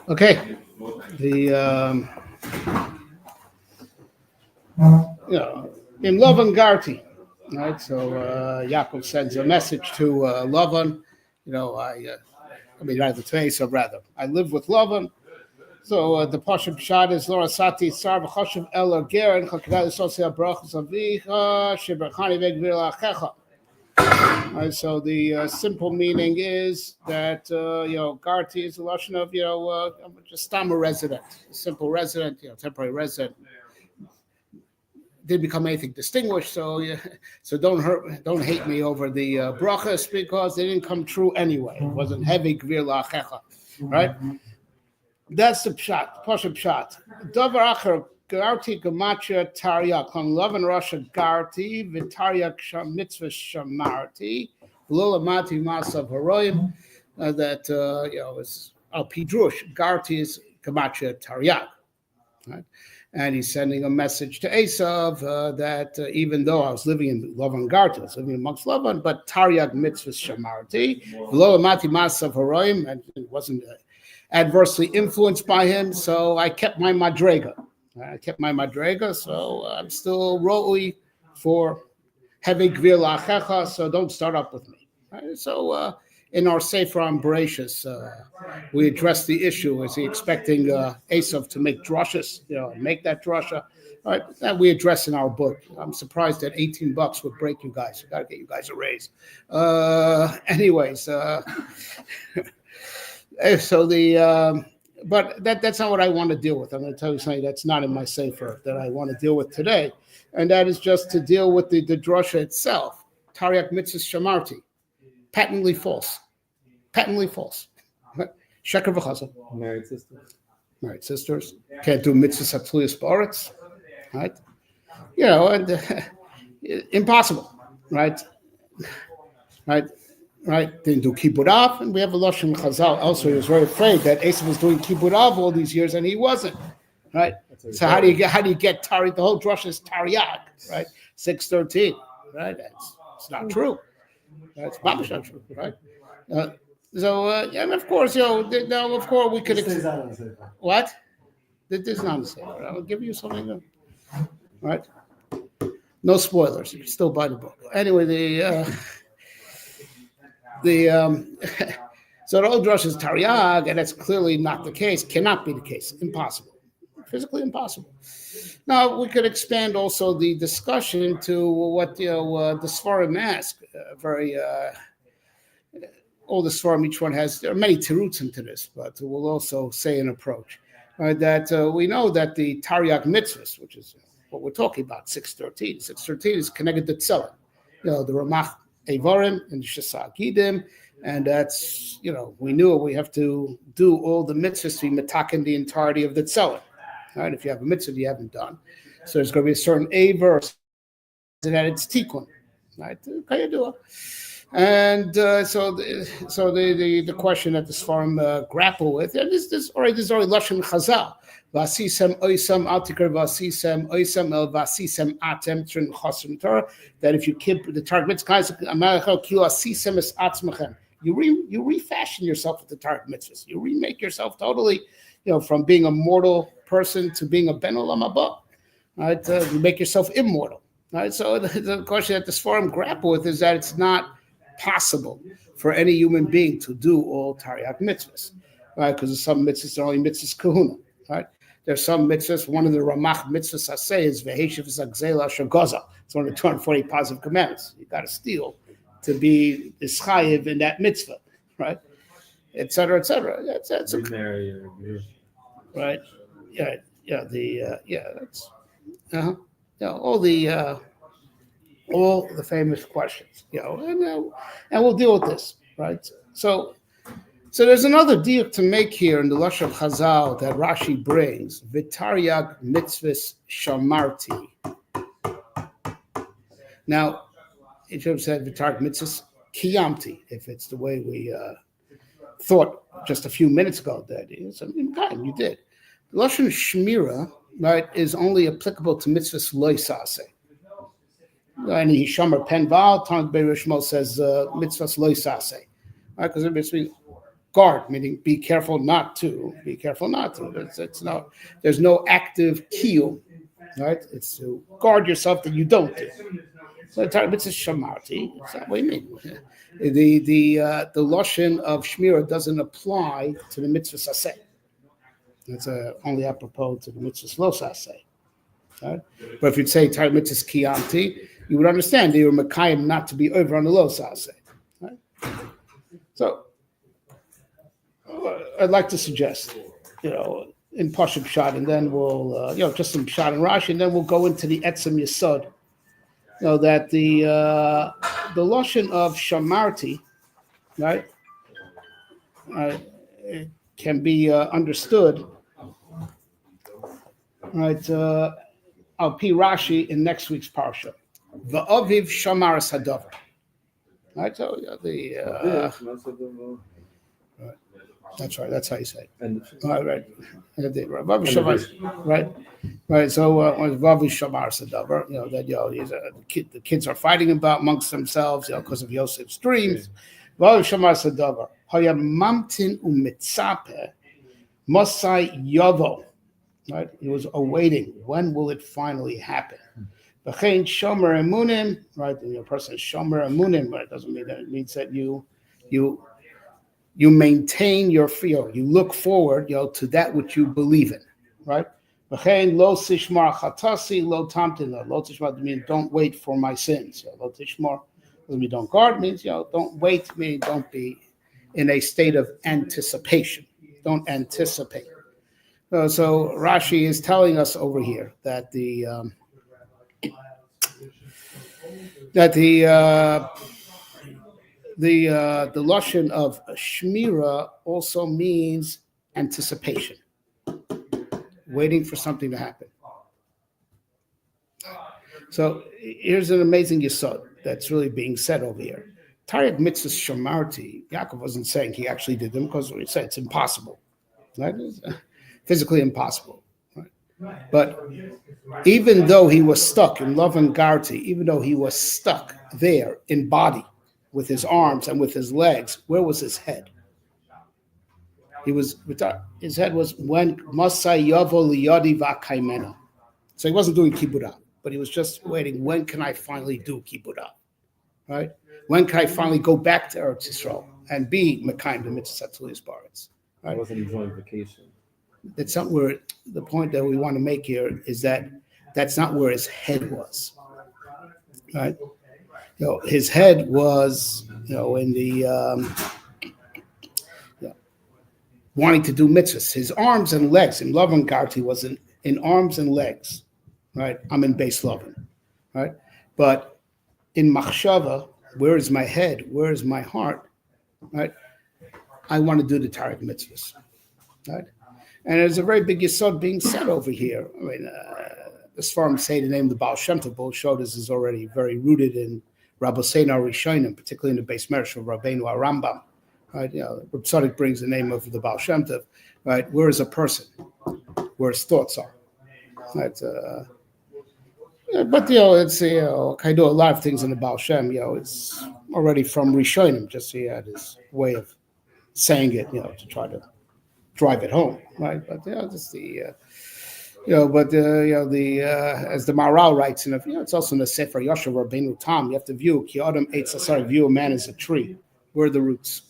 Okay, the in Lavan Garti, right? So Yaakov sends a message to Lavan. I mean, rather to Esav, rather. I live with Lavan. So the Pashup Shad is Laura Sati Sar B'Chashav El Ger and Chakadal Sosia Brachas Avicha Shebrachani Vegvir Lachecha. So the simple meaning is that Garti is a lashon of just a resident, a simple resident, temporary resident. Didn't become anything distinguished, so don't hate me over the brachas because they didn't come true anyway. It wasn't heavy gvir la'achecha, right? That's the pshat, pasha pshat. Davar acher garti gematria taryak on Lavan Rasha garti v'taryak mitzvah shamarti v'lolamati masav haroyim that is al pidrush garti is gematria taryak, right? And he's sending a message to Esav that even though I was living in Lavan Garta, I was living amongst Lavan, but Taryag mitzvah shamarti, v'lo amati masav haroyim, and it wasn't adversely influenced by him, so I kept my madrega. So I'm still ro'ui for heavy gvir la'achecha, so don't start up with me. Right? So in our Sefer on Bereshis, we address the issue. Is he expecting Esav to make drushes, make that drusha? All right, that we address in our book. I'm surprised that $18 would break you guys. We got to get you guys a raise. Anyways, so but that's not what I want to deal with. I'm going to tell you something that's not in my Sefer that I want to deal with today, and that is just to deal with the drusha itself. Taryak mitzvah shamarti. Patently false. Sheker v'chazal. Married sisters. Can't do mitzvahs hatluyas ba'aretz. Right? And impossible. Right? Didn't do kibbud av, and we have a lashon chazal. Also, he was very afraid that Esav was doing kibbud av all these years, and he wasn't. Right? So how do you get tari? The whole drush is tariyag. Right? 6:13. Right? It's not true. That's babish not true, right? And of course, now of course we could. What? This is not the same. I'll give you something, right? No spoilers. You can still buy the book. Anyway, so the old drush is Taryag, and that's clearly not the case. Cannot be the case. Impossible. Physically impossible. Now we could expand also the discussion to what the Sfarim ask. All the Sfarim, each one has. There are many teruts into this, but we'll also say an approach that we know that the Taryag mitzvahs, which is what we're talking about, 6:13. 6:13 is connected to Tzelem. The Ramach Evarim and Shasa Gidim, and that's we knew we have to do all the mitzvahs to be metaken the entirety of the Tzelem. Right? If you have a mitzvah you haven't done, so there's going to be a certain verse that it's tikkun, right? And so the question that the Sfarim grapple with, and this is already lashon chazal. Vasisem oisam altikar vasisem oisam el vasisem atem trin chasrim Torah. That if you keep the target mitzvahs, you refashion yourself with the target mitzvahs. You remake yourself totally, from being a mortal person to being a ben olam haba. Right? You make yourself immortal. Right? So the question that the Sfarim grapple with is that it's not possible for any human being to do all Taryag mitzvahs, right? Because some mitzvahs are only mitzvahs kahuna, right? There's some mitzvahs. One of the Ramach mitzvahs I say is v'heshiv zagzela shagoza. It's one of the 240 positive commandments. You got to steal to be ischayiv in that mitzvah, right? Et cetera, et cetera. That's right. All the famous questions, and we'll deal with this, right? So there's another diuk to make here in the Lashon of Chazal that Rashi brings, V'taryag mitzvahs shamarti. Now, it should have said V'taryag mitzvahs kiyamti, if it's the way we thought just a few minutes ago that is. You did. The Lashon Shmira, right, is only applicable to mitzvahs lo yisaseh. And Hishamar Penval, Tanakh Be'er Shmuel says mitzvahs lo yisaseh. Right, because guard, meaning be careful not to. Be careful not to. There's no active keel, right? It's to guard yourself that you don't do. So the Torah mitzvah shamarti. That's what we mean. The lashon of shmira doesn't apply to the mitzvah saseh. It's only apropos to the mitzvah lo saseh. Right? But if you'd say Torah mitzvah kiyanti, you would understand that you're makayim not to be over on the lo saseh. Right? So I'd like to suggest, in Pashup Pshat, and then we'll, just some Pshat and Rashi, and then we'll go into the Etzem Yesod. That the lashon of shamarti, right, it can be understood, right, I'll P Rashi in next week's parsha. Va'aviv shamar sadavar. Right, so that's right. That's how you say it. Right. Right. So Vavu Shamar Sadavar, that the kids are fighting about amongst themselves, because of Yosef's dreams. Vavu Shamar Sadavar. Hayam Mamtin Umitzape Mosai Yavo. Right. He was awaiting. When will it finally happen? V'chein Shomer Emunim. Right. And your person is Shomer Emunim. But it doesn't mean that. It means that you maintain your fear. You look forward, to that which you believe in, right? Lo sishmar chatasi, lo tamtin. Lo tishmar means don't wait for my sins. Lo tishmar doesn't mean don't guard. Means don't wait. Means don't be in a state of anticipation. Don't anticipate. So Rashi is telling us over here that the lashon of shmira also means anticipation, waiting for something to happen. So here's an amazing yesod that's really being said over here. Taryag mitzvahs shamarti. Yaakov wasn't saying he actually did them because we said it's impossible, right? It's physically impossible. Right? But even though he was stuck in love and garti, even though he was stuck there in body, with his arms and with his legs, where was his head? His head was when Masai Yavo Liyadi Vakaimena. So he wasn't doing kibbutz, but he was just waiting. When can I finally do kibbutz? Right? When can I finally go back to Eretz Yisrael and be Mekayim the mitzvah Tzulis Baritz? Right? I wasn't enjoying vacation. That's not where the point that we want to make here is that that's not where his head was. Right? His head was, in the wanting to do mitzvahs. His arms and legs in Lavan Garti was in arms and legs, right? I'm in base Lavan, right? But in Machshava, where is my head? Where is my heart, right? I want to do the Tarek mitzvahs, right? And there's a very big yesod being said over here. I mean, as far as say the name of the Baal Shem Tov, Baal Shodas is already very rooted in Rabboseinu Rishonim, particularly in the Beis Medrash of Rabbeinu Arambam, right? Reb Tzadok brings the name of the Baal Shem Tov, right? Where is a person? Where his thoughts are, right? But it's I do a lot of things in the Baal Shem. It's already from Rishonim. Just he had his way of saying it, to try to drive it home, right? But just the. As the Maharal writes, it's also in the Sefer Yosher Rabbeinu Tam. You have to view Ki Adam Eitz Asar, view a man as a tree. Where are the roots?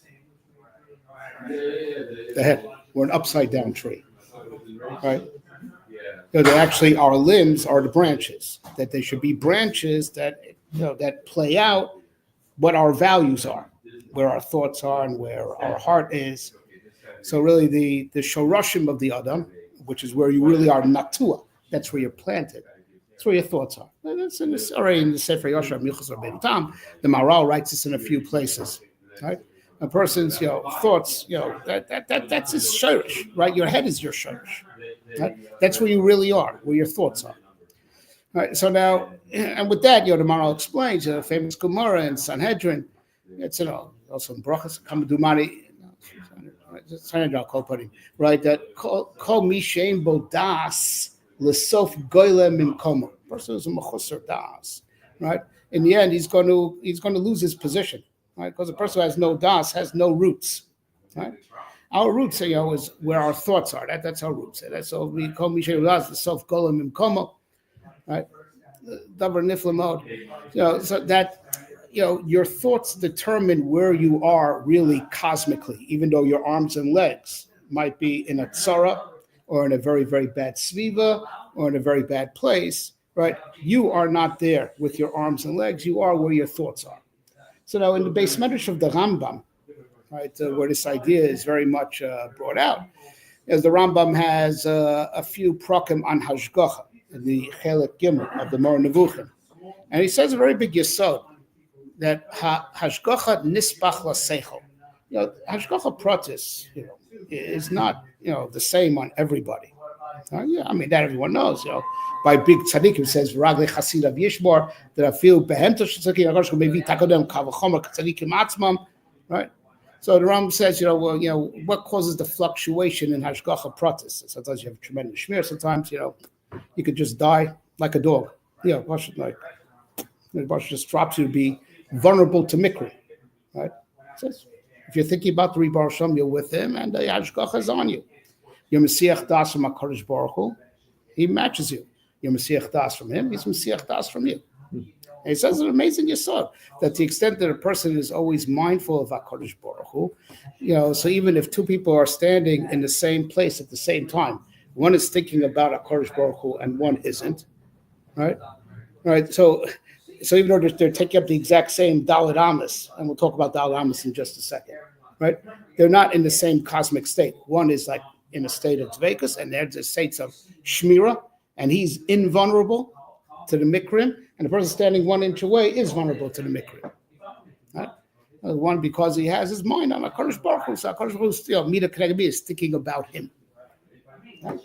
The head. We're an upside down tree, right? That actually our limbs are the branches. That they should be branches that that play out what our values are, where our thoughts are, and where our heart is. So really, the shoroshim of the Adam, which is where you really are natua. That's where you're planted. That's where your thoughts are. That's already in the Sefer Yosher Michos Rabbeinu Tam. The Maharal writes this in a few places. Right? A person's thoughts, that's his shorish, right? Your head is your shorish. Right? That's where you really are, where your thoughts are. All right. So now, and with that, the Maharal explains a famous Gemara in Sanhedrin. It's also in Brachas Kamadumari. Right, that call me shame bodas lesof goyle min komo. Person who's a mechusar das, right? In the end, he's going to lose his position, right? Because a person who has no das has no roots, Right? Our roots, is where our thoughts are. That's our roots. That's all we call the self golem and komo, right? Davar niflamod. So that your thoughts determine where you are really cosmically, even though your arms and legs might be in a tzara or in a very, very bad sviva or in a very bad place, right? You are not there with your arms and legs. You are where your thoughts are. So now in the base medrash of the Rambam, right, where this idea is very much brought out, as the Rambam has a few prokim on hashgacha, the chelik gimel of the Moreh Nevuchim, and he says a very big yesod that hashgacha nispach laseichel. Hashgacha pratis, is not the same on everybody. That everyone knows. By big tzaddikim says v'raglei chasidav yishmor that I feel behemto tzaddikim agash maybe takodem kavachomer tzaddikim atzmam, right? So the Rambam says, what causes the fluctuation in hashgacha pratis? Sometimes you have tremendous shmir. Sometimes you could just die like a dog. Baruch just drops you to be vulnerable to mikri, right? So if you're thinking about the Ribar Hashem, you're with him, and the hashgacha is on you. You're Mesiach Das from HaKadosh Baruch Hu, he matches you. You're Mesiach Das from him, he's Mesiach Das from you. And he says an amazing yesod that the extent that a person is always mindful of HaKadosh Baruch Hu, so even if two people are standing in the same place at the same time, one is thinking about HaKadosh Baruch Hu and one isn't, right? So even though they're taking up the exact same Dalet Amos, and we'll talk about Dalet Amos in just a second, right? They're not in the same cosmic state. One is like in a state of Dveikus, and there's a state of Shmira, and he's invulnerable to the Mikrim, and the person standing 1 inch away is vulnerable to the Mikrim. Right? One, because he has his mind on HaKadosh Baruch Hu, so HaKadosh Baruch Hu, Mida K'neged is thinking about him. Right?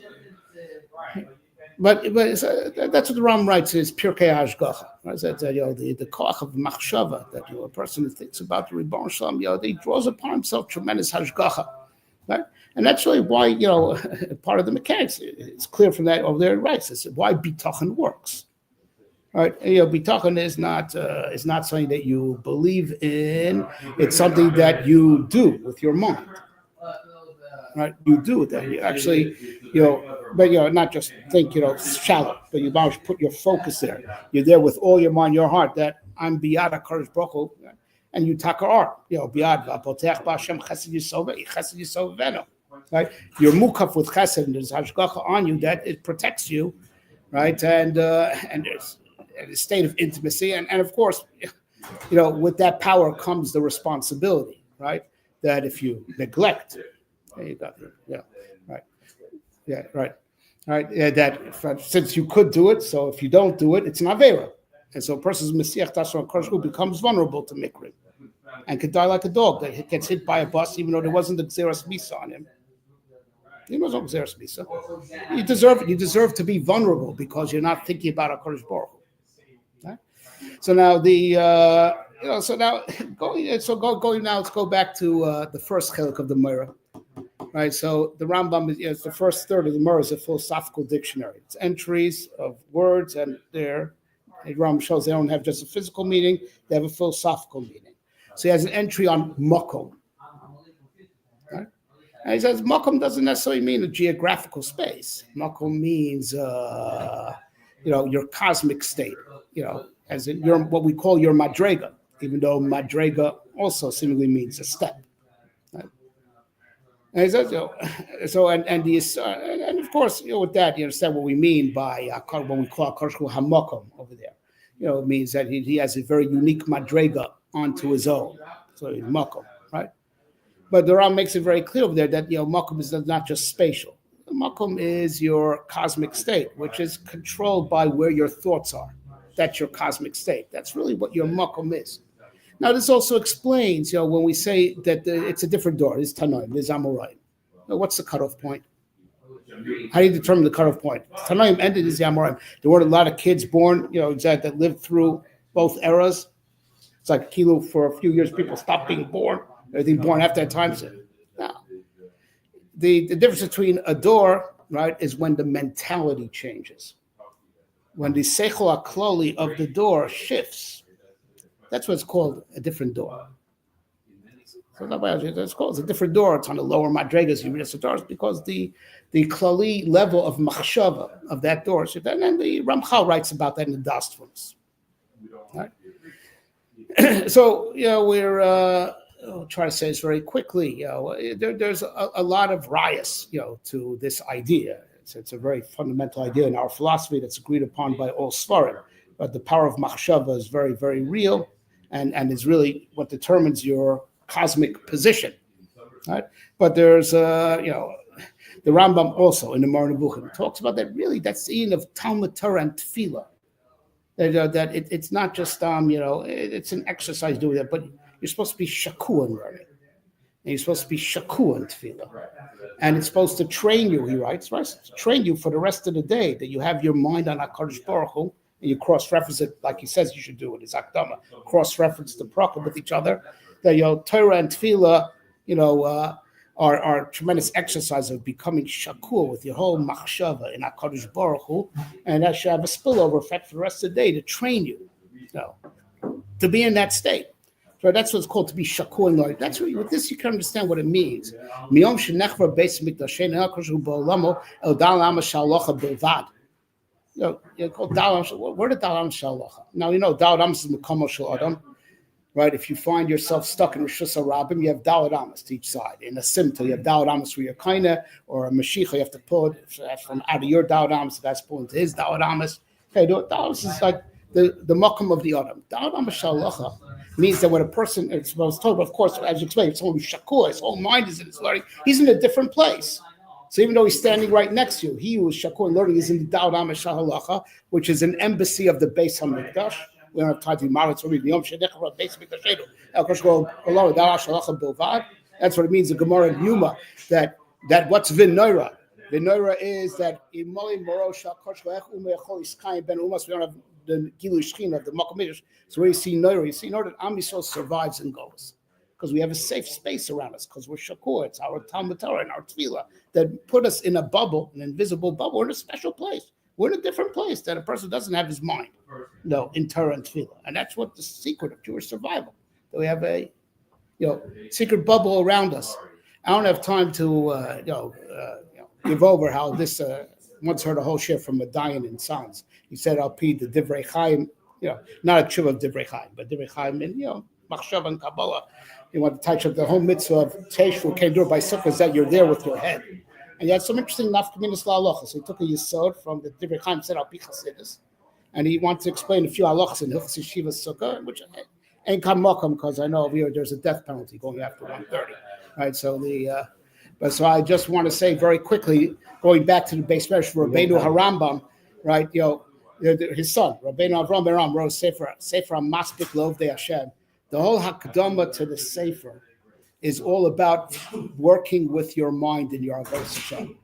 But that's what the Ram writes is Pirkei Hashgacha. Right? That the koach of machshava, that a person who thinks about the Ribbon Shalom, he draws upon himself tremendous Hashgacha. Right? And that's really why, part of the mechanics, it's clear from that over there, it writes, it's why bitachon works. Right? Bitachon is not something that you believe in, it's something that you do with your mind. Right? You do that. You actually, but not just think, shallow, but you always put your focus there. You're there with all your mind, your heart, that I'm biyad HaKadosh Baruch Hu, and you taka art, biyad v'apotech b'Hashem chesed yisov v'eno. Right, you're mukaf with chesed, and there's hashgacha on you that it protects you, right? And there's a state of intimacy, and of course, with that power comes the responsibility, right? That if you neglect, that since you could do it, so if you don't do it, it's an avera, and so a person's Mesiach Tasra Koshku becomes vulnerable to mikri, and could die like a dog that gets hit by a bus, even though there wasn't the Xeris Misa on him. He was not Xeris Misa. You deserve to be vulnerable because you're not thinking about HaKadosh Baruch Hu. Right? So now going now, let's go back to the first chelik of the Moreh. Right, so the Rambam is the first third of the Moreh is a philosophical dictionary. It's entries of words, and the Rambam shows they don't have just a physical meaning; they have a philosophical meaning. So he has an entry on makom. Right? And he says makom doesn't necessarily mean a geographical space. Makom means your cosmic state. As in your what we call your madrega, even though madrega also seemingly means a step. Right? And he says, and of course, with that, you understand what we mean by what we call Koshku Hamakom over there. It means that he has a very unique madrega onto his own. So he's makom, right? But the Ram makes it very clear over there that makom is not just spatial. Makom is your cosmic state, which is controlled by where your thoughts are. That's your cosmic state. That's really what your makom is. Now, this also explains, when we say that it's a different door. It's Tanoim, there's Amoraim. Now, what's the cutoff point? How do you determine the cutoff point? Tanoim ended as the Amoraim. There weren't a lot of kids born, that lived through both eras. It's like Kilo for a few years, people stopped being born. Everything born after that time. Now, the difference between a door, right, is when the mentality changes. When the Seichel HaKloli of the door shifts. That's what's called a different door. So it's called, it's a different door. It's on the lower madregas. You read the doors because the klali level of machshava of that door. So then the Ramchal writes about that in the dust for us. Right? So we're I'll try to say this very quickly. There's a lot of rayas, to this idea. It's a very fundamental idea in our philosophy that's agreed upon by all Svarim. But the power of machshava is very, very real, and is really what determines your cosmic position, right? But there's, the Rambam also in the Moreh Nevuchim talks about that. Really, that's the end of Talmud Torah and Tefillah. That it's not just it's an exercise doing that, but you're supposed to be shakur in learning, and you're supposed to be shakur in Tefillah, and it's supposed to train you. He writes, right? To train you for the rest of the day, that you have your mind on HaKadosh Baruch Hu, and you cross-reference it like he says you should do it. It's Akdama, cross-reference the Prakim with each other. That Torah and Tefillah, are tremendous exercise of becoming shakur with your whole machshava in HaKadosh Baruch Hu, and that should have a spillover effect for the rest of the day to train you, to be in that state. So that's what's called to be shakur in life. That's what with this you can understand what it means. Miyom shenechvar beis mikdasheinu HaKadosh Hu ba'olamo el dal ama shalocha bilvad. Called dal am. Where did dal am shalocha? Now dal am is mekamo shel adam. Right, if you find yourself stuck in Rishus HaRabim, you have Daled Amos to each side. In a Simta, you have Daled Amos for your kaina, or a Mashiach, you have to pull it from out of your Daled Amos, that's pulling to his Daled Amos. Okay, Daled Amos is like the makam of the Adam. Daled Amos Shalocha means that when a person, it's supposed to, of course, as you explained, someone who's shakur, his whole mind is in his learning, he's in a different place. So even though he's standing right next to you, he who is shakur and learning is in the Daled Amos Shalocha, which is an embassy of the Beis HaMikdash. We don't have time to be married, so we the Yom Shedechra basically the Shedu. That's what it means in Gemara and Yuma, that what's Vinoira. Vinoira is that Imoli Morosha Koshech Umechol Iskayim Ben Umas. We don't have the Gilu Shechina of the Makamish. So where you see Noira, that Am Yisrael survives and goes. Because we have a safe space around us, because we're shakur. It's our Talmud Torah and our Tefillah that put us in a bubble, an invisible bubble. We're in a special place. We're in a different place that a person doesn't have his mind, in Torah and Tefillah. And that's what the secret of Jewish survival. That we have a, secret bubble around us. I don't have time to, give over how this, once heard a whole shift from a Dayan in Sons. He said, I'll pee the Divrei Chaim, not a tshuva of Divrei Chaim, but Divrei Chaim in, Machshav and Kabbalah. You want to touch up the whole mitzvah of Teshuvah came do it by sukkahs that you're there with your head. And he had some interesting nafkaminas la'alocha. So he took a yesod from the Divrei Chaim, said al pi chasidus, and he wanted to explain a few halachas in Hilchos Yeshiva Sukkah, which ain't come makam because I know over here there's a death penalty going after 1:30, right? So so I just want to say very quickly, going back to the base measure for Rabbeinu Harambam, right? His son Rabbeinu Avram Ben Aram wrote Sefer Maspik Lov De Hashem. The whole hakdama to the Sefer is all about working with your mind in your Avodas Hashem,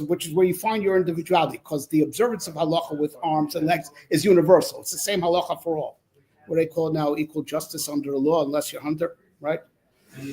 which is where you find your individuality, because the observance of halacha with arms and legs is universal. It's the same halacha for all. What they call now equal justice under the law, unless you're hunter, right?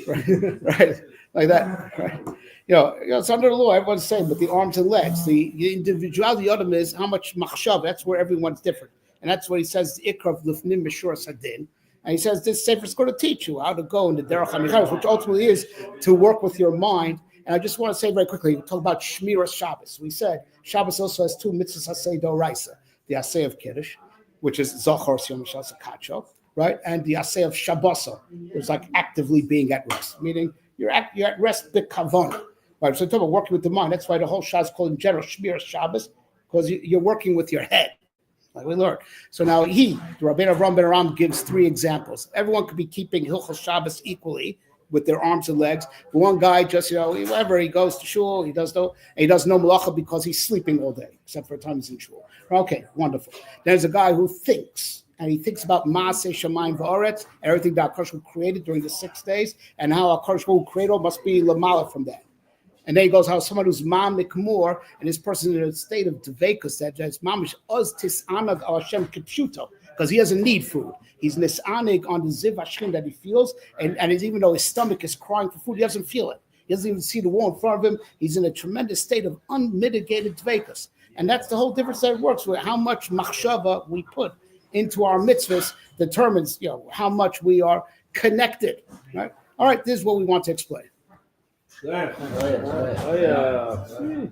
Right, like that, right? It's under the law, everyone's the same, but the arms and legs, the individuality of them is how much machshav, that's where everyone's different. And that's what he says, the ikra of lifnim mishur sadin. And he says this sefer is going to teach you how to go in the derech hamichalos, which ultimately is to work with your mind. And I just want to say very quickly, we talk about Shmiras Shabbos. We said Shabbos also has two mitzvahs asay doraisa, the asay of Kiddush, which is Zochor Yom Shasakacho, right? And the asay of Shabbosa, which is like actively being at rest, meaning you're at rest b'kavona, right? So talk about working with the mind. That's why the whole Shah is called in general Shmiras Shabbos, because you're working with your head. Like we learned. So now the Rabbeinu Avram Ben Aram gives 3 examples. Everyone could be keeping Hilchos Shabbos equally with their arms and legs. But one guy just, wherever he goes to shul, he does no malacha because he's sleeping all day, except for the time he's in shul. Okay, wonderful. There's a guy who thinks, and he thinks about Maaseh Shamayim V'Aretz, everything that HaKadosh Hu created during the 6 days, and how HaKadosh Hu created must be lamala from that. And then he goes, how someone who's mamik more, and this person in a state of dvekus, that is mamish oz tisanag al Hashem kipshuto, because he doesn't need food. He's nisanig on the ziv hashchim that he feels, and even though his stomach is crying for food, he doesn't feel it. He doesn't even see the wall in front of him. He's in a tremendous state of unmitigated dvekus. And that's the whole difference that it works with. How much machshava we put into our mitzvahs determines, how much we are connected, right? All right, this is what we want to explain. Oh, yeah.